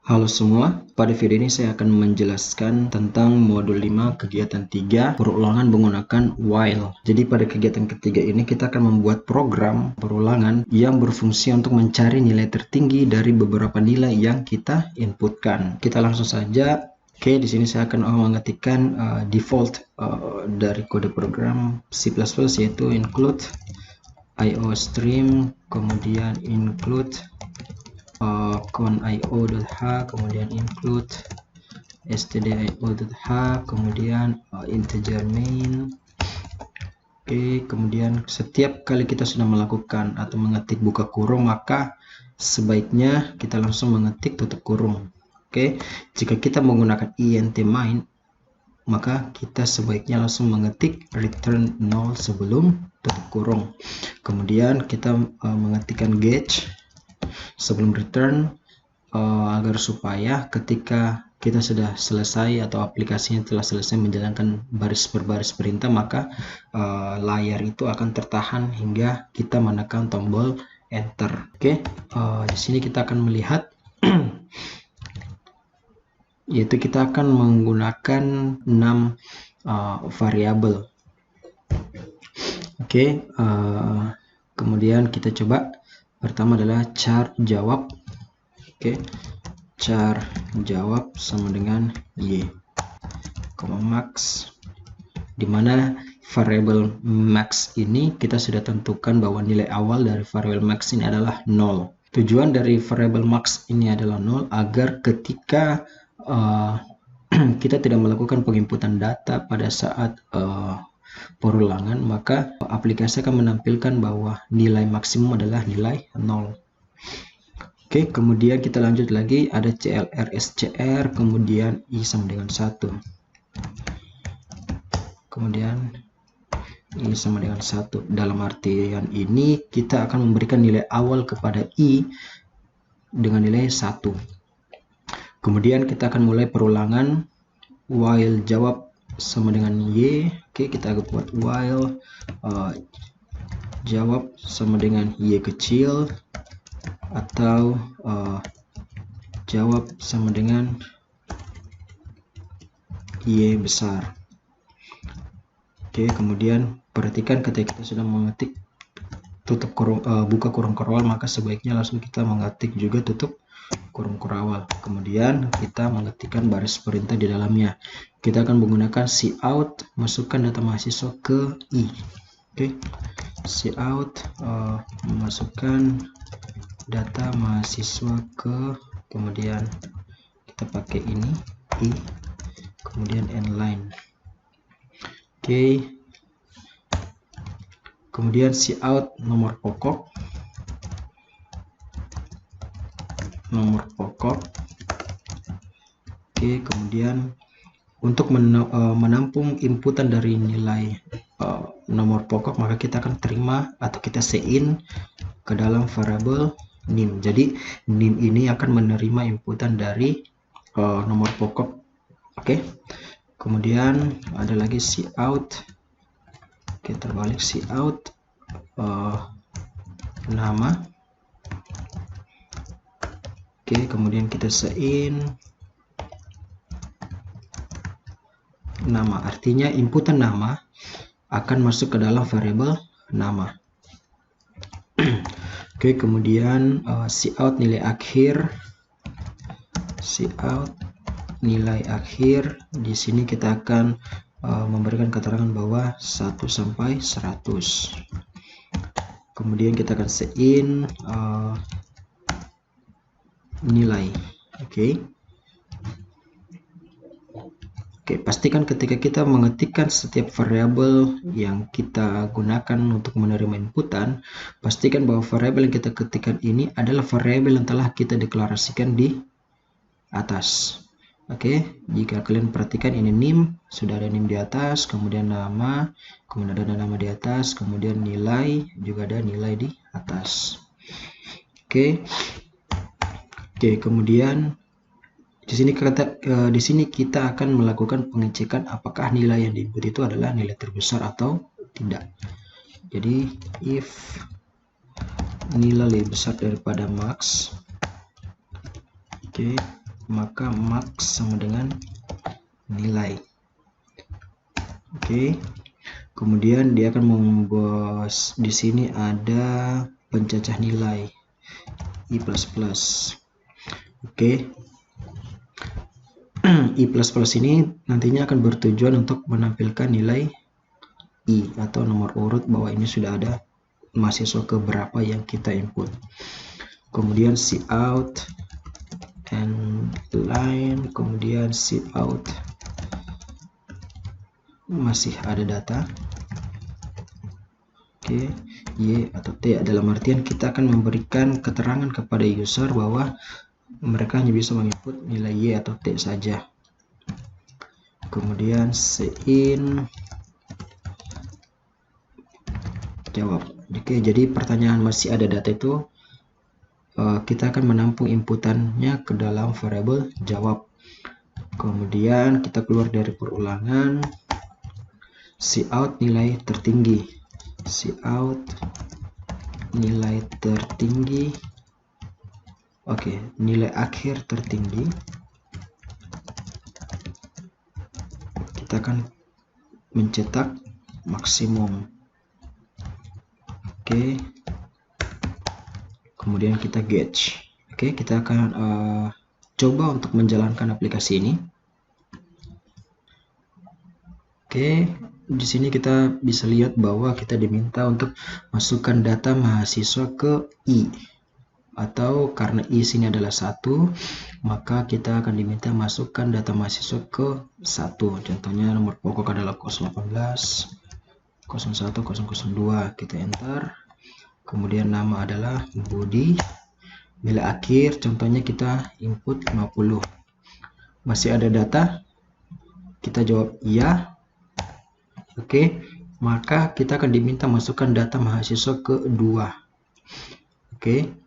Halo semua, pada video ini saya akan menjelaskan tentang modul 5 kegiatan 3 perulangan menggunakan while. Jadi pada kegiatan ketiga ini kita akan membuat program perulangan yang berfungsi untuk mencari nilai tertinggi dari beberapa nilai yang kita inputkan. Kita langsung saja. Oke, di sini saya akan mengetikkan default dari kode program C++ yaitu include iostream, kemudian include con.io.h, kemudian include stdio.h, kemudian integer main. Oke, kemudian setiap kali kita sudah melakukan atau mengetik buka kurung, maka sebaiknya kita langsung mengetik tutup kurung. Oke, jika kita menggunakan int main, maka kita sebaiknya langsung mengetik return 0 sebelum tutup kurung. Kemudian kita mengetikkan gauge sebelum return agar supaya ketika kita sudah selesai atau aplikasinya telah selesai menjalankan baris per baris perintah, maka layar itu akan tertahan hingga kita menekan tombol enter. Oke, di sini kita akan melihat yaitu kita akan menggunakan 6 variabel. Oke, kemudian kita coba. Pertama adalah char jawab. Oke, char jawab sama dengan y, max, dimana variabel max ini kita sudah tentukan bahwa nilai awal dari variabel max ini adalah 0. Tujuan dari variabel max ini adalah 0 agar ketika kita tidak melakukan penginputan data pada saat perulangan, maka aplikasi akan menampilkan bahwa nilai maksimum adalah nilai 0. Oke, kemudian kita lanjut lagi, ada clr scr, kemudian i sama dengan 1. Kemudian i sama dengan 1. Dalam artian ini kita akan memberikan nilai awal kepada i dengan nilai 1. Kemudian kita akan mulai perulangan while jawab sama dengan y. Oke, kita buat while jawab sama dengan y kecil atau jawab sama dengan y besar. Oke, kemudian perhatikan ketika kita sudah mengetik tutup kurung, buka kurung kurwal, maka sebaiknya langsung kita mengetik juga tutup kurung kurwal. Kemudian kita mengetikkan baris perintah di dalamnya. Kita akan menggunakan cout, masukkan data mahasiswa ke i. Oke, cout memasukkan data mahasiswa ke, kemudian kita pakai ini i, kemudian inline. Oke, kemudian cout nomor pokok, oke, kemudian untuk menampung inputan dari nilai nomor pokok, maka kita akan terima atau kita sein ke dalam variabel nim. Jadi nim ini akan menerima inputan dari nomor pokok. Oke, kemudian ada lagi cout. Kita balik cout nama. Oke, kemudian kita sein nama, artinya inputan nama akan masuk ke dalam variabel nama. Oke, kemudian cout nilai akhir, cout nilai akhir. Di sini kita akan memberikan keterangan bahwa 1 sampai 100. Kemudian kita akan sein nilai. Oke, pastikan ketika kita mengetikkan setiap variabel yang kita gunakan untuk menerima inputan, pastikan bahwa variabel yang kita ketikkan ini adalah variabel yang telah kita deklarasikan di atas. Oke, jika kalian perhatikan ini nim, sudah ada nim di atas, kemudian nama, kemudian ada nama di atas, kemudian nilai, juga ada nilai di atas. Oke, kemudian di sini kita akan melakukan pengecekan apakah nilai yang diinput itu adalah nilai terbesar atau tidak. Jadi if nilai lebih besar daripada max, oke, maka max sama dengan nilai. Oke. Kemudian dia akan membuat di sini ada pencacah nilai i++. Oke. I++ ini nantinya akan bertujuan untuk menampilkan nilai i atau nomor urut bahwa ini sudah ada mahasiswa ke berapa yang kita input. Kemudian cout and line, kemudian cout masih ada data. Oke, y atau t dalam artian kita akan memberikan keterangan kepada user bahwa mereka hanya bisa menginput nilai y atau t saja. Kemudian cin jawab. Oke, jadi pertanyaan masih ada data itu kita akan menampung inputannya ke dalam variabel jawab. Kemudian kita keluar dari perulangan, cout nilai tertinggi, cout nilai tertinggi. Oke, nilai akhir tertinggi. Kita akan mencetak maksimum. Oke, kemudian kita gauge. Oke, kita akan coba untuk menjalankan aplikasi ini. Oke, di sini kita bisa lihat bahwa kita diminta untuk masukkan data mahasiswa ke i, atau karena i sini adalah 1, maka kita akan diminta masukkan data mahasiswa ke 1. Contohnya nomor pokok adalah 018, 01, 002. Kita enter. Kemudian nama adalah Budi. Nilai akhir contohnya kita input 50. Masih ada data? Kita jawab iya. Oke, maka kita akan diminta masukkan data mahasiswa ke 2. Oke.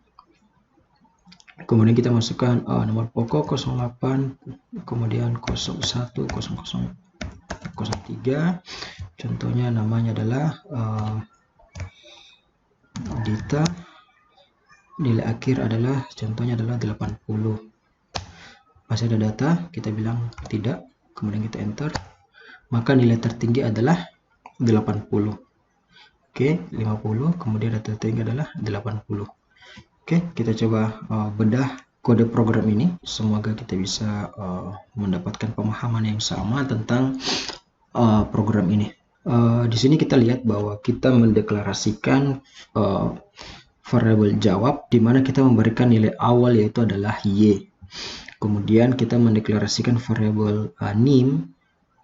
Kemudian kita masukkan nomor pokok 08, kemudian 01, 00, 03. Contohnya namanya adalah Dita. Nilai akhir adalah contohnya adalah 80. Masih ada data? Kita bilang tidak. Kemudian kita enter. Maka nilai tertinggi adalah 80. Oke, 50. Kemudian data tertinggi adalah 80. Oke, kita coba bedah kode program ini. Semoga kita bisa mendapatkan pemahaman yang sama tentang program ini. Di sini kita lihat bahwa kita mendeklarasikan variabel jawab di mana kita memberikan nilai awal yaitu adalah y. Kemudian kita mendeklarasikan variabel name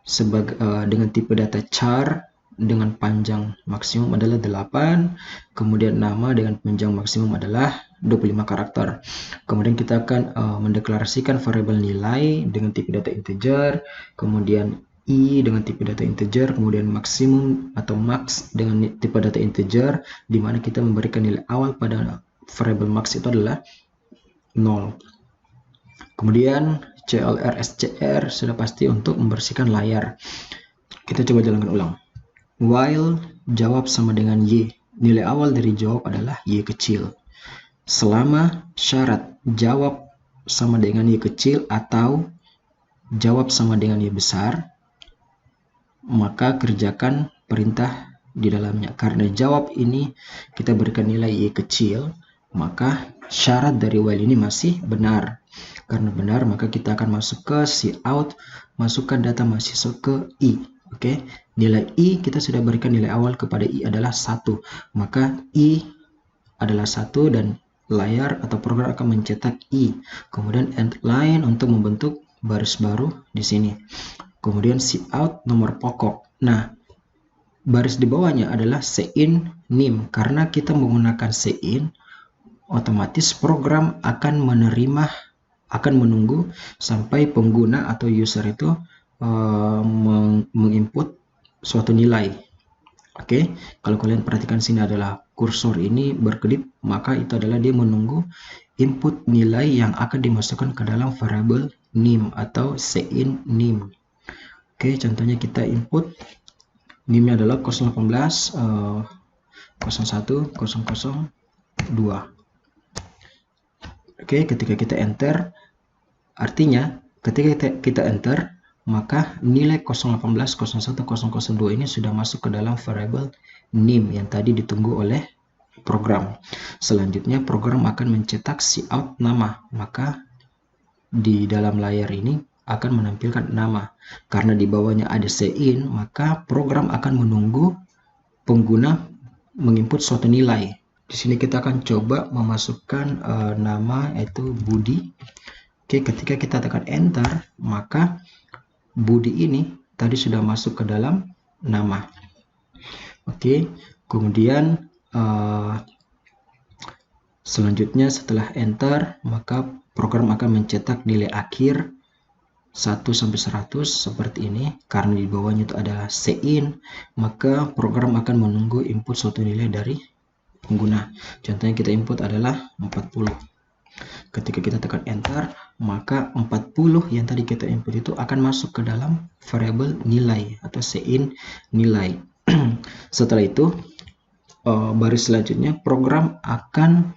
sebagai dengan tipe data char dengan panjang maksimum adalah 8, kemudian nama dengan panjang maksimum adalah 25 karakter. Kemudian kita akan mendeklarasikan variabel nilai dengan tipe data integer, kemudian i dengan tipe data integer, kemudian maksimum atau max dengan tipe data integer, di mana kita memberikan nilai awal pada variabel max itu adalah 0. Kemudian clr scr sudah pasti untuk membersihkan layar. Kita coba jalankan ulang. While jawab sama dengan y, nilai awal dari jawab adalah y kecil. Selama syarat jawab sama dengan y kecil atau jawab sama dengan y besar, maka kerjakan perintah di dalamnya. Karena jawab ini kita berikan nilai y kecil, maka syarat dari while ini masih benar. Karena benar, maka kita akan masuk ke cout, masukkan data mahasiswa ke i. Oke, nilai i kita sudah berikan nilai awal kepada i adalah 1, maka i adalah 1 dan layar atau program akan mencetak i. Kemudian end line untuk membentuk baris baru di sini. Kemudian cout nomor pokok. Nah, baris di bawahnya adalah cin nim. Karena kita menggunakan cin, otomatis program akan menunggu sampai pengguna atau user itu menginput suatu nilai. Oke, kalau kalian perhatikan sini adalah kursor ini berkedip, maka itu adalah dia menunggu input nilai yang akan dimasukkan ke dalam variabel nim atau cin nim. Oke, contohnya kita input NIM-nya adalah 018 01 002. Oke, ketika kita enter, Artinya ketika kita enter, maka nilai 018, 01, 002 ini sudah masuk ke dalam variabel name yang tadi ditunggu oleh program. Selanjutnya program akan mencetak cout nama, maka di dalam layar ini akan menampilkan nama. Karena di bawahnya ada cin, maka program akan menunggu pengguna menginput suatu nilai. Di sini kita akan coba memasukkan nama yaitu Budi. Oke, ketika kita tekan enter, maka Budi ini tadi sudah masuk ke dalam nama. Oke, kemudian selanjutnya setelah enter, maka program akan mencetak nilai akhir 1 sampai 100 seperti ini. Karena di bawahnya itu ada cin, maka program akan menunggu input suatu nilai dari pengguna. Contohnya kita input adalah 40. Ketika kita tekan enter, maka 40 yang tadi kita input itu akan masuk ke dalam variabel nilai atau cin nilai. Setelah itu baris selanjutnya program akan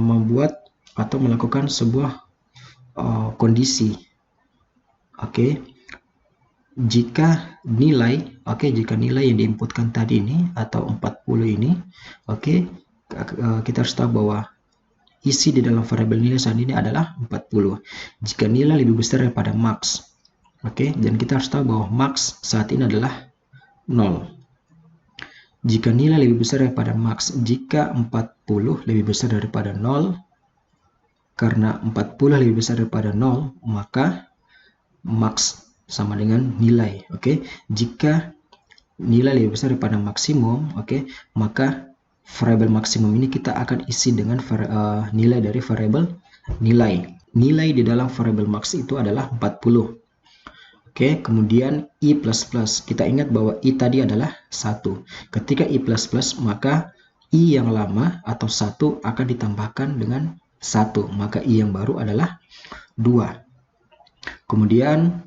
membuat atau melakukan sebuah kondisi. Oke. Jika nilai yang diinputkan tadi ini atau 40 ini, kita harus tahu bahwa isi di dalam variabel nilai saat ini adalah 40. Jika nilai lebih besar daripada max, dan kita harus tahu bahwa max saat ini adalah 0. Jika nilai lebih besar daripada max, jika 40 lebih besar daripada 0, karena 40 lebih besar daripada 0, maka max sama dengan nilai. Jika nilai lebih besar daripada maksimum, maka variabel maksimum ini kita akan isi dengan nilai dari variabel nilai. Nilai di dalam variabel max itu adalah 40. Kemudian i++. Kita ingat bahwa i tadi adalah 1. Ketika i++, maka i yang lama atau 1 akan ditambahkan dengan 1. Maka i yang baru adalah 2. Kemudian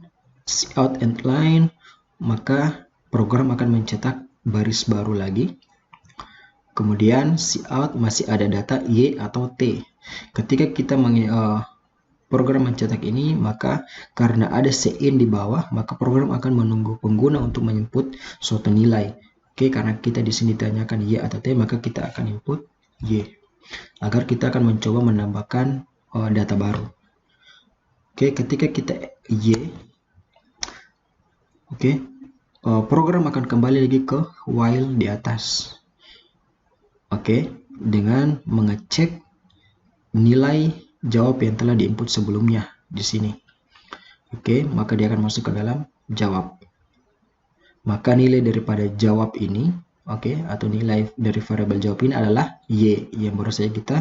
cout end line, maka program akan mencetak baris baru lagi. Kemudian cout masih ada data y atau t. Ketika kita program mencetak ini, maka karena ada cin di bawah, maka program akan menunggu pengguna untuk menginput suatu nilai. Karena kita di sini ditanyakan y atau t, maka kita akan input y agar kita akan mencoba menambahkan data baru. Ketika kita y, program akan kembali lagi ke while di atas. Dengan mengecek nilai jawab yang telah diinput sebelumnya di sini. Maka dia akan masuk ke dalam jawab. Maka nilai daripada jawab ini, atau nilai dari variabel jawab ini adalah y yang baru saja kita.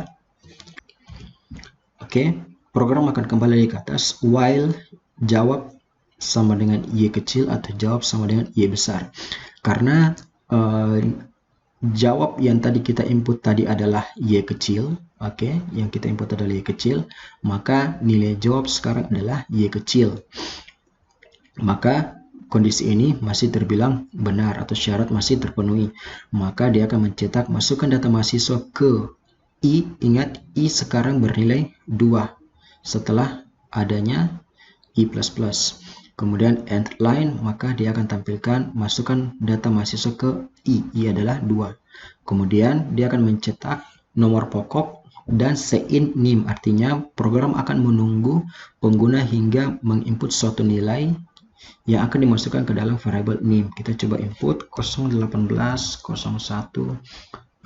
Program akan kembali lagi ke atas while jawab sama dengan y kecil atau jawab sama dengan y besar. Karena jawab yang tadi kita input tadi adalah y kecil, yang kita input adalah y kecil, maka nilai jawab sekarang adalah y kecil. Maka kondisi ini masih terbilang benar atau syarat masih terpenuhi. Maka dia akan mencetak masukkan data mahasiswa ke i. Ingat, i sekarang bernilai 2 setelah adanya i++. Kemudian end line, maka dia akan tampilkan masukkan data mahasiswa ke i adalah 2. Kemudian dia akan mencetak nomor pokok dan cin nim, artinya program akan menunggu pengguna hingga menginput suatu nilai yang akan dimasukkan ke dalam variabel nim. Kita coba input 018 01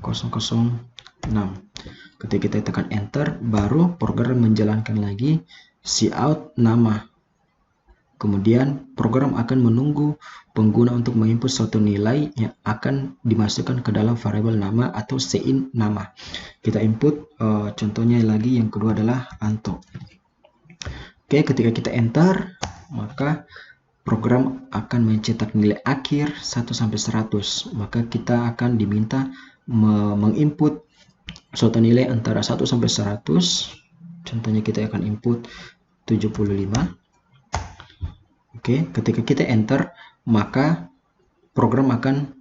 006. Ketika kita tekan enter, baru program menjalankan lagi cout nama. Kemudian program akan menunggu pengguna untuk menginput suatu nilai yang akan dimasukkan ke dalam variabel nama atau cin nama. Kita input contohnya lagi yang kedua adalah Anto. Ketika kita enter, maka program akan mencetak nilai akhir 1 sampai 100. Maka kita akan diminta menginput suatu nilai antara 1 sampai 100. Contohnya kita akan input 75. Ketika kita enter, maka program akan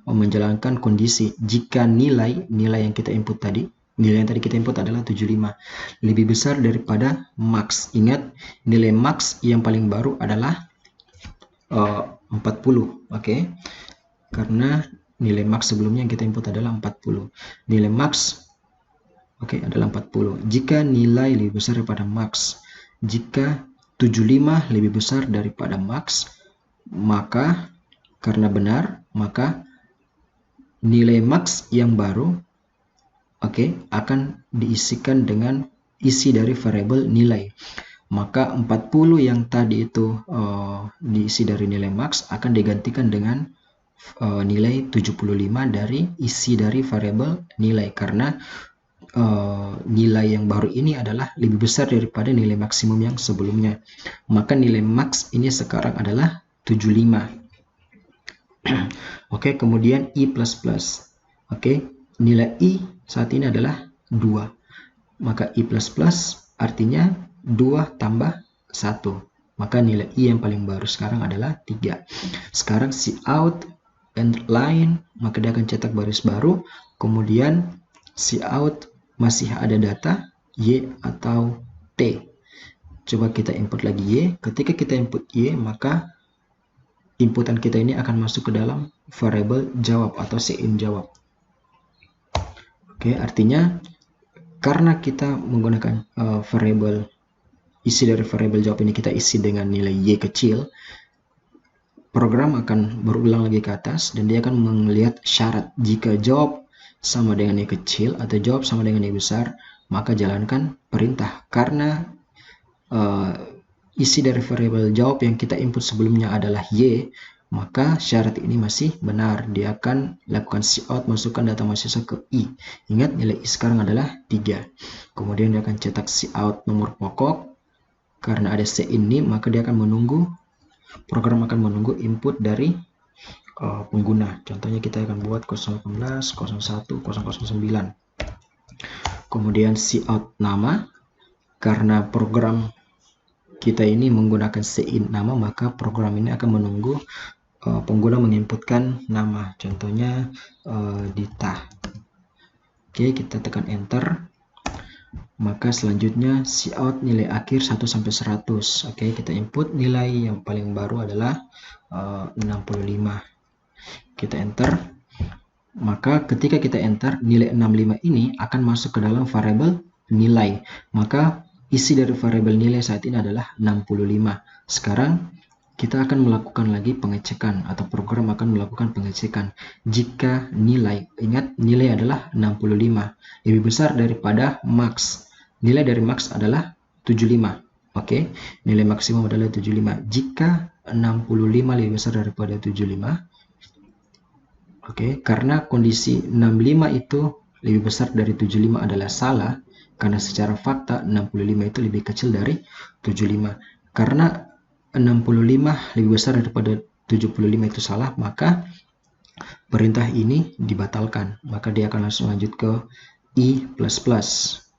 menjalankan kondisi jika nilai yang kita input tadi, nilai yang tadi kita input adalah 75, lebih besar daripada max. Ingat, nilai max yang paling baru adalah 40, oke? Karena nilai max sebelumnya yang kita input adalah 40. Nilai max adalah 40. Jika nilai lebih besar daripada max, jika 75 lebih besar daripada max, maka karena benar, maka nilai max yang baru akan diisikan dengan isi dari variabel nilai. Maka 40 yang tadi itu diisi dari nilai max akan digantikan dengan nilai 75 dari isi dari variabel nilai, karena nilai yang baru ini adalah lebih besar daripada nilai maksimum yang sebelumnya. Maka nilai max ini sekarang adalah 75. Kemudian I++. Nilai I saat ini adalah 2. Maka I++ artinya 2 tambah 1. Maka nilai I yang paling baru sekarang adalah 3. Sekarang cout and line, maka dia akan cetak baris baru. Kemudian cout masih ada data Y atau T. Coba kita input lagi Y. Ketika kita input Y, maka inputan kita ini akan masuk ke dalam variabel jawab atau cin jawab. Artinya karena kita menggunakan variabel, isi dari variabel jawab ini kita isi dengan nilai Y kecil, program akan berulang lagi ke atas dan dia akan melihat syarat. Jika jawab sama dengan Y kecil atau jawab sama dengan Y besar, maka jalankan perintah. Karena isi dari variabel jawab yang kita input sebelumnya adalah Y, maka syarat ini masih benar. Dia akan lakukan cout, masukkan data mahasiswa ke I. Ingat, nilai I sekarang adalah 3. Kemudian dia akan cetak cout nomor pokok. Karena ada cin ini, maka dia akan menunggu, program akan menunggu input dari pengguna. Contohnya kita akan buat 018, 01, 009. Kemudian cout nama. Karena program kita ini menggunakan cin nama, maka program ini akan menunggu pengguna menginputkan nama. Contohnya Dita. Kita tekan enter. Maka selanjutnya cout nilai akhir 1 sampai 100. Kita input nilai yang paling baru adalah 65. Kita enter. Maka ketika kita enter, nilai 65 ini akan masuk ke dalam variabel nilai. Maka isi dari variabel nilai saat ini adalah 65. Sekarang kita akan melakukan lagi pengecekan, atau program akan melakukan pengecekan. Jika nilai, ingat nilai adalah 65, lebih besar daripada max. Nilai dari max adalah 75. Nilai maksimum adalah 75. Jika 65 lebih besar daripada 75, karena kondisi 65 itu lebih besar dari 75 adalah salah, karena secara fakta 65 itu lebih kecil dari 75. Karena 65 lebih besar daripada 75 itu salah, maka perintah ini dibatalkan. Maka dia akan langsung lanjut ke I++.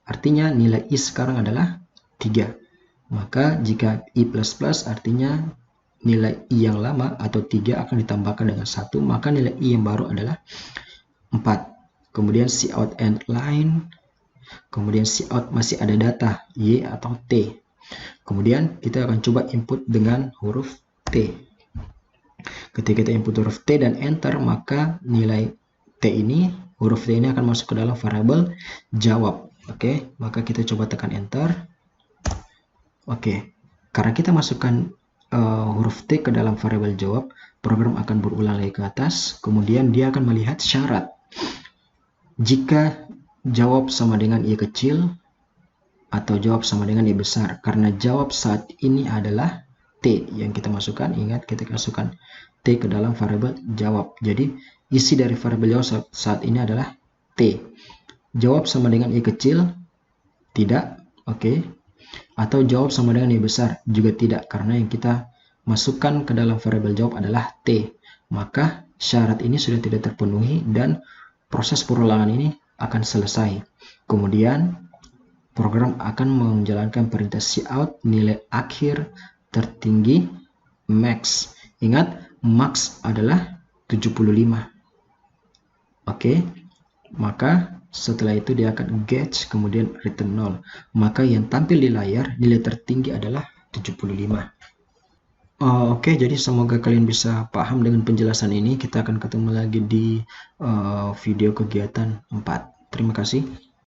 Artinya nilai I sekarang adalah 3. Maka jika I++ artinya nilai I yang lama atau 3 akan ditambahkan dengan 1, maka nilai I yang baru adalah 4. Kemudian cout and line. Kemudian cout masih ada data Y atau T. Kemudian kita akan coba input dengan huruf T. Ketika kita input huruf T dan enter, maka nilai T ini, huruf T ini akan masuk ke dalam variabel jawab. Maka kita coba tekan enter. Karena kita masukkan huruf T ke dalam variabel jawab, program akan berulang lagi ke atas. Kemudian dia akan melihat syarat. Jika jawab sama dengan Y kecil atau jawab sama dengan Y besar. Karena jawab saat ini adalah T yang kita masukkan. Ingat, kita masukkan T ke dalam variabel jawab. Jadi isi dari variabel jawab saat ini adalah T. Jawab sama dengan Y kecil? Tidak. Atau jawab sama dengan Y besar? Juga tidak, karena yang kita masukkan ke dalam variabel jawab adalah T. Maka syarat ini sudah tidak terpenuhi dan proses perulangan ini akan selesai. Kemudian program akan menjalankan perintah cout nilai akhir tertinggi max. Ingat, max adalah 75. Maka Setelah itu dia akan get, kemudian return 0. Maka yang tampil di layar, nilai tertinggi adalah 75. Oke, jadi semoga kalian bisa paham dengan penjelasan ini. Kita akan ketemu lagi di video kegiatan 4. Terima kasih.